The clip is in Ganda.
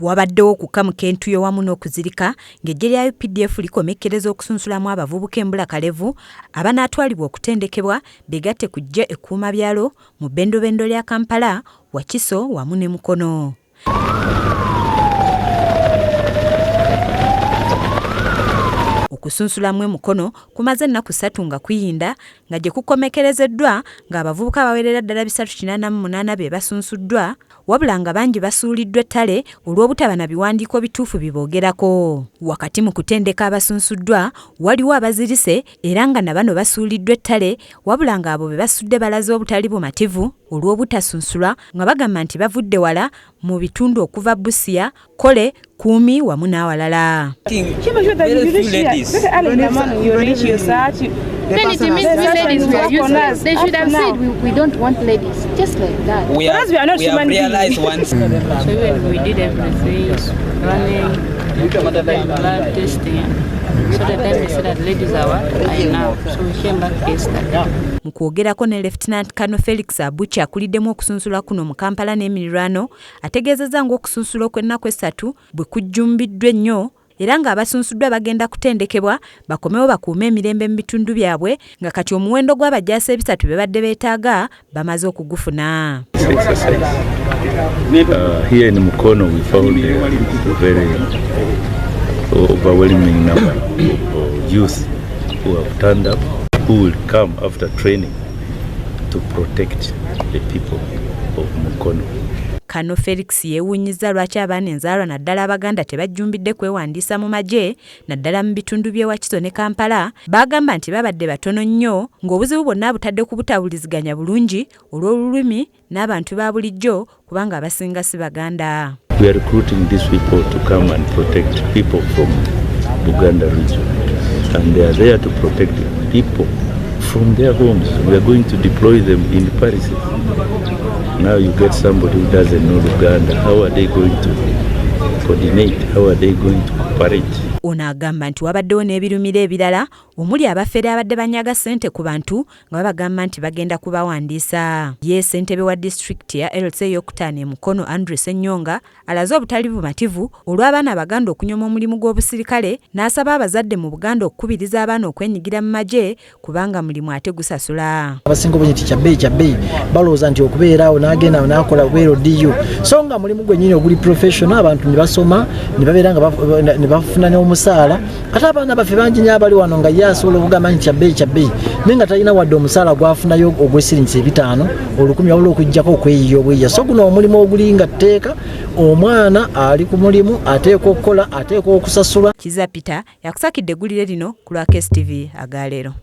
Wabaddewo okukamuka entuyo wamu n'okuzirika ng'eggye lya UPDF likomekkereza okusunsulamu abavubuka embulakalevu abanaatwalibwa okutendekebwa begatte ku ggye ekkuuma byalo mu bbendobendo lya Kampala, Wakiso wamu ne Mukono. Okusunsulamu e Mukono kumaze ennaku 3 nga kuyinda nga gye kukomekkerezeddwa ng'abavubuka bawerera ddala 388 be basunsuddwa, wabula nga bangi basuuliddwa ettale olw'obutaba na biwandiiko bituufu biboogerako. Wakati mu kutendeka abasunsuddwa waliwo abazirise era nga na bano basuuliddwa ettale, wabula ng'abo be basudde balaze obutali bumativu olw'obutasunsulwa nga bagamba nti bavudde wala mu bitundu okuva Busia, Kole, Kuumi wamu n'awalala. Then it means we ladies we are useless. They should have said we don't want ladies, just like that. We have realized once. So we did everything, running, blood testing. So the time they said that ladies are now. So we came back yesterday. Mu kwogerako ne Lieutenant Colonel Felix Abuchi akuliddemu okusunsula kuno mu Kampala n'emirirwano ategeezezza ng'okusunsula okw'ennaku 3 bwe kujjumbiddwa ennyo era ng'abasunsuddwa bagenda kutendekebwa bakomewo bakuume emirembe mu bitundu byabwe nga kati omuwendo gw'abajaasi 3 be badde beetaaga bamaze okugufuna. Here in Mukono we found a very overwhelming number of youth who have turned up, who will come after training to protect the people of Mukono. Kano Felix yeewuunyizza lwaki abaana enzaalwa naddala Abaganda tebajjumbidde kwewandiisa mu magye naddala mu bitundu by'e Wakiso ne Kampala. Bagamba nti babadde batono nnyo ng'obuzibu bwonna butadde ku butawuliziganya bulungi olw'olulimi n'abantu ba bulijjo kubanga abasinga si Baganda. We are recruiting these people to come and protect people from Buganda region, and they are there to protect people from their homes. We are going to deploy them in Paris. Now you get somebody who doesn't know Uganda. How are they going to coordinate? How are they going to cooperate? Ono agamba nti wabaddewo n'ebirumira ebirala omuli abafere abadde banyaga ssente ku bantu nga babagamba nti bagenda kubawandiisa. Ye ssentebe wa disitulikiti ya LC Yokutaani Mukono Andrew Ssenyonga alaze obutali bumativu olw'abaana Abaganda okunyoma omulimu gw'obusirikale n'asaba abazadde mu Buganda okukubiriza abaana okwenyigira mu magye kubanga mulimu ate gusasula. Abasinga obungi kyabbeeyi balowooza nti okubeerawo n'agenda n'akola bwerodiyo so nga mulimu gwennyini oguli professional abantu ne basoma ne babeera nga ne bafuna n'omusaala ate abaana baffe bangi nnyo abali wano nga ye asobola okugamba nti kyabbeeyi naye nga talina wadde omusaala gwafunayo ogw'essiringi 5 10 wabula okuggyako okweyiya obweyiya so guno omulimu oguli nga tteeka omwana ali ku mulimu ateekwa okukola ateekwa okusasula. Kiza Peter yakusakidde eggulire lino ku lwa KSTV agaleero.